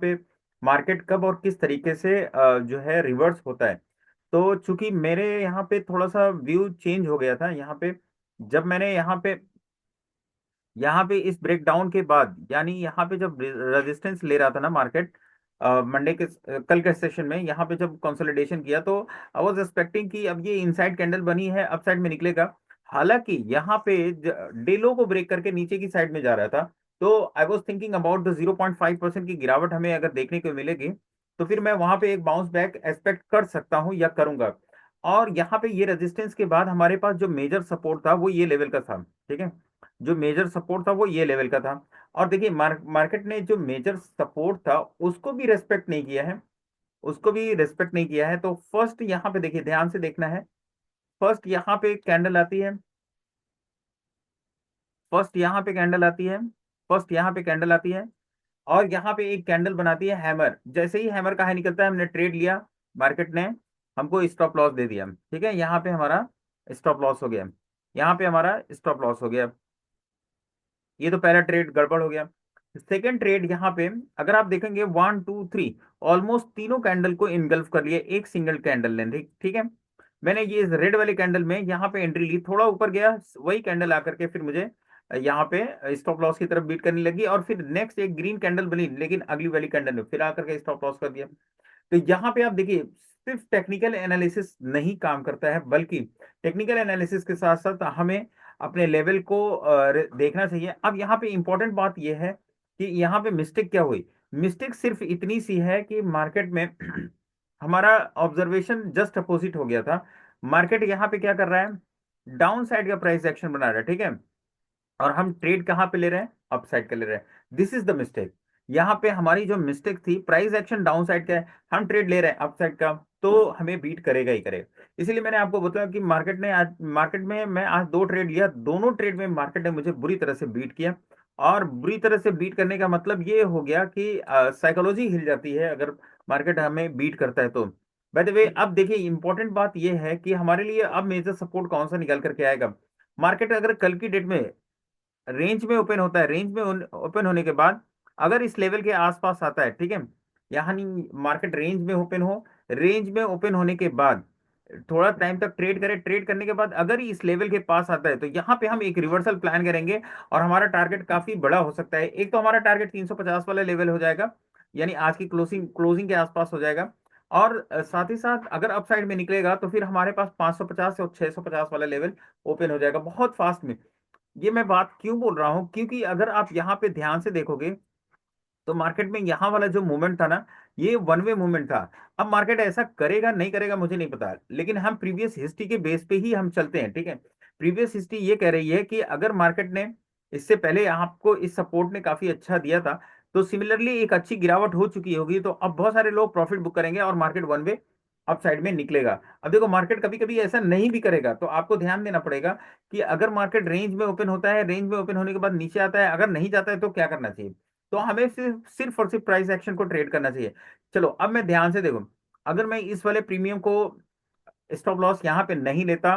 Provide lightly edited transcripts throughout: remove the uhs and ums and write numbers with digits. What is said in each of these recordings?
पे मार्केट कब और किस तरीके से जो है रिवर्स होता है। तो चूंकि मेरे यहाँ पे थोड़ा सा व्यू चेंज हो गया था यहाँ पे, जब मैंने यहाँ पे इस ब्रेकडाउन के बाद, यानी यहाँ पे जब रेजिस्टेंस ले रहा था ना मार्केट मंडे के कल के सेशन में, यहाँ पे जब कंसोलिडेशन किया तो आई वाज एक्सपेक्टिंग कि अब ये इनसाइड कैंडल बनी है, अपसाइड में निकलेगा। हालांकि यहाँ पे डे लो को ब्रेक करके नीचे की साइड में जा रहा था। तो I was thinking about the 0.5% की गिरावट हमें अगर देखने को मिलेगी, तो फिर मैं वहां पे एक बाउंस बैक एक्सपेक्ट कर सकता हूँ या करूंगा। और यहाँ पे ये रेजिस्टेंस के बाद हमारे पास जो मेजर सपोर्ट था वो ये लेवल का था। ठीक है, जो मेजर सपोर्ट था वो ये लेवल का था। और देखिए मार्केट ने जो मेजर सपोर्ट था उसको भी रेस्पेक्ट नहीं किया है, उसको भी रेस्पेक्ट नहीं किया है। तो फर्स्ट यहाँ पे देखिए, ध्यान से देखना है। फर्स्ट यहाँ पे कैंडल आती है, फर्स्ट यहाँ पे कैंडल आती है, फर्स्ट यहाँ पे कैंडल आती है, और यहाँ पे एक कैंडल बनाती है हैमर। जैसे ही हैमर का हाई निकलता है, हमने ट्रेड लिया, मार्केट ने हमको स्टॉप लॉस दे दिया। ठीक है, यहाँ पे हमारा स्टॉप लॉस हो गया, यहाँ पे हमारा स्टॉप लॉस हो गया। ये तो पहला ट्रेड गड़बड़ हो गया। सेकेंड ट्रेड यहाँ पे अगर आप देखेंगे, 1 2 3 ऑलमोस्ट तीनों कैंडल को इनगल्फ कर लिया एक सिंगल कैंडल ने। ठीक ठीक है, मैंने ये रेड वाले कैंडल में यहाँ पे एंट्री ली, थोड़ा ऊपर गया, वही कैंडल आकर के फिर मुझे यहाँ पे स्टॉप लॉस की तरफ बीट करने लगी, और फिर नेक्स्ट एक ग्रीन कैंडल बनी, लेकिन अगली वाली कैंडल ने फिर आकर के स्टॉप लॉस कर दिया। तो यहाँ पे आप देखिए, सिर्फ टेक्निकल एनालिसिस नहीं काम करता है, बल्कि टेक्निकल एनालिसिस के साथ साथ हमें अपने लेवल को देखना चाहिए। अब यहाँ पे इंपॉर्टेंट बात यह है कि यहाँ पे मिस्टेक क्या हुई। मिस्टेक सिर्फ इतनी सी है कि मार्केट में हमारा ऑब्जर्वेशन जस्ट अपोजिट हो गया था। मार्केट यहाँ पे क्या कर रहा है, डाउन साइड का प्राइस एक्शन बना रहा है। ठीक है, और हम ट्रेड कहाँ पे ले रहे हैं, अप साइड का ले रहे हैं। This is the mistake. यहाँ पे हमारी जो मिस्टेक थी, प्राइस एक्शन डाउन साइड का है, हम ट्रेड ले रहे हैं अप साइड का, तो हमें बीट करेगा ही करेगा। इसीलिए मैंने आपको बताया कि मार्केट में मैं आज दो ट्रेड लिया, दोनों ट्रेड में मार्केट ने मुझे बुरी तरह से बीट किया। और बुरी तरह से बीट करने का मतलब ये हो गया कि साइकोलॉजी हिल जाती है अगर मार्केट हमें बीट करता है तो। बाय द वे, अब देखिए इंपॉर्टेंट बात यह है कि हमारे लिए अब मेजर सपोर्ट कौन सा निकल करके आएगा। मार्केट अगर कल की डेट में रेंज में ओपन होता है, रेंज में ओपन होने के बाद अगर इस लेवल के आसपास आता है, ठीक है, यानी मार्केट रेंज में ओपन हो, रेंज में ओपन होने के बाद थोड़ा टाइम तक ट्रेड करे, ट्रेड करने के बाद अगर इस लेवल के पास आता है, तो यहाँ पे हम एक रिवर्सल प्लान करेंगे। और हमारा टारगेट काफी बड़ा हो सकता है। एक तो हमारा टारगेट 350 वाला लेवल हो जाएगा, यानी आज की क्लोजिंग क्लोजिंग के आसपास हो जाएगा। और साथ ही साथ अगर अपसाइड में निकलेगा तो फिर हमारे पास 550 और 650 वाला लेवल ओपन हो जाएगा बहुत फास्ट में। ये मैं बात क्यों बोल रहा हूं, क्योंकि अगर आप यहाँ पे ध्यान से देखोगे तो मार्केट में यहाँ वाला जो मूवमेंट था ना, ये वन वे मूवमेंट था। अब मार्केट ऐसा करेगा नहीं करेगा मुझे नहीं पता, लेकिन हम प्रीवियस हिस्ट्री के बेस पे ही हम चलते हैं। ठीक है, प्रीवियस हिस्ट्री ये कह रही है कि अगर मार्केट ने इससे पहले आपको इस सपोर्ट ने काफी अच्छा दिया था, तो सिमिलरली एक अच्छी गिरावट हो चुकी होगी, तो अब बहुत सारे लोग प्रॉफिट बुक करेंगे और market one way up side में निकलेगा। अब देखो, मार्केट कभी कभी ऐसा नहीं भी करेगा, तो आपको ध्यान देना पड़ेगा कि अगर मार्केट रेंज में ओपन होता है, रेंज में ओपन होने के बाद नीचे आता है, अगर नहीं जाता है तो क्या करना चाहिए। तो हमें सिर्फ सिर्फ और सिर्फ प्राइस एक्शन को ट्रेड करना चाहिए। चलो अब मैं ध्यान से देखो, अगर मैं इस वाले प्रीमियम को स्टॉप लॉस यहाँ पे नहीं लेता,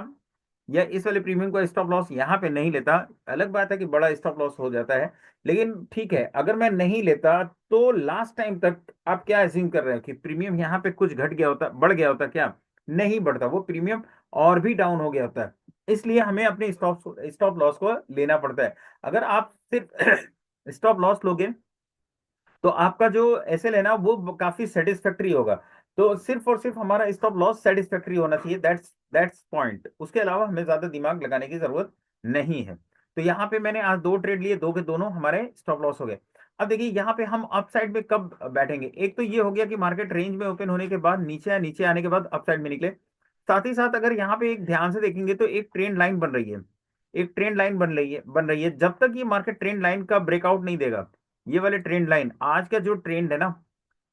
या इस वाले प्रीमियम को स्टॉप लॉस यहाँ पे नहीं लेता, अलग बात है कि बड़ा स्टॉप लॉस हो जाता है, लेकिन ठीक है, अगर मैं नहीं लेता तो लास्ट टाइम तक आप क्या एज्यूम कर रहे हो कि प्रीमियम यहाँ पे कुछ घट गया होता, बढ़ गया होता क्या, नहीं बढ़ता, वो प्रीमियम और भी डाउन हो गया होता है। इसलिए हमें अपने स्टॉप स्टॉप लॉस को लेना पड़ता है। अगर आप सिर्फ स्टॉप लॉस लोगे तो आपका जो एसएल है ना वो काफी सेटिस्फैक्ट्री होगा। तो सिर्फ और सिर्फ हमारा स्टॉप लॉस सेटिस्फैक्ट्री होना चाहिए, दैट्स पॉइंट। उसके अलावा हमें ज्यादा दिमाग लगाने की जरूरत नहीं है। तो यहाँ पे मैंने आज दो ट्रेड लिए, दो के दोनों हमारे स्टॉप लॉस हो गए। अब देखिए यहाँ पे हम अप साइड में कब बैठेंगे, एक तो ये हो गया कि मार्केट रेंज में ओपन होने के बाद नीचे या नीचे आने के बाद अप साइड में निकले। साथ ही साथ अगर यहाँ पे एक ध्यान से देखेंगे तो एक ट्रेंड लाइन बन रही है, एक ट्रेंड लाइन बन रही है। जब तक ये मार्केट ट्रेंड लाइन का ब्रेकआउट नहीं देगा, ये वाले ट्रेंड लाइन, आज का जो ट्रेंड है ना,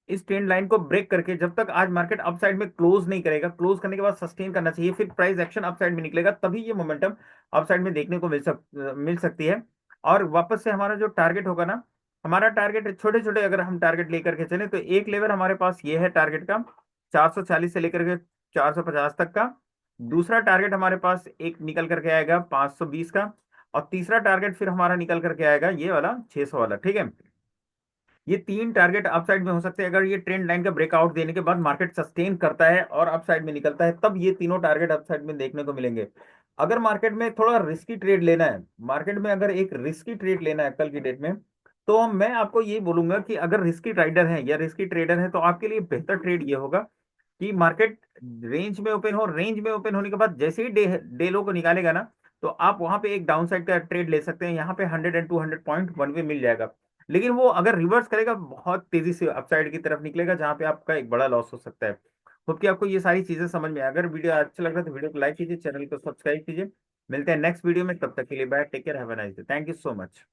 इस ट्रेंड लाइन को ब्रेक करके जब तक आज मार्केट अपसाइड में क्लोज नहीं करेगा, क्लोज करने के बाद सस्टेन करना चाहिए, फिर प्राइस एक्शन अपसाइड में निकलेगा, तभी ये मोमेंटम अपसाइड में देखने को मिल सकती है। और वापस से हमारा जो टारगेट होगा ना, हमारा टारगेट छोटे छोटे अगर हम टारगेट लेकर के चले, तो एक लेवल हमारे पास ये है टारगेट का, 440 से लेकर के 450 तक का। दूसरा टारगेट हमारे पास एक निकल करके आएगा 520 का। और तीसरा टारगेट फिर हमारा निकल करके आएगा ये वाला 600 वाला। ठीक है, ये 3 टारगेट अपसाइड में हो सकते हैं। अगर ये ट्रेंड लाइन का ब्रेकआउट देने के बाद मार्केट सस्टेन करता है और अपसाइड में निकलता है, तब ये तीनों टारगेट अपसाइड में देखने को मिलेंगे। अगर मार्केट में थोड़ा रिस्की ट्रेड लेना है, मार्केट में अगर एक रिस्की ट्रेड लेना है कल की डेट में, तो मैं आपको ये बोलूंगा कि अगर रिस्की ट्रेडर है या रिस्की ट्रेडर है, तो आपके लिए बेहतर ट्रेड ये होगा कि मार्केट रेंज में ओपन हो, रेंज में ओपन होने के बाद जैसे ही डे लो को निकालेगा ना, तो आप वहां पे एक डाउन साइड का ट्रेड ले सकते हैं। यहाँ पे 100 एंड 200 पॉइंट वन वे मिल जाएगा। लेकिन वो अगर रिवर्स करेगा, बहुत तेजी से अपसाइड की तरफ निकलेगा, जहां पे आपका एक बड़ा लॉस हो सकता है। होप कि आपको ये सारी चीजें समझ में आए। अगर वीडियो अच्छा लग रहा है तो वीडियो को लाइक कीजिए, चैनल को सब्सक्राइब कीजिए। मिलते हैं नेक्स्ट वीडियो में, तब तक के लिए bye, take care, have a nice day, thank you so much.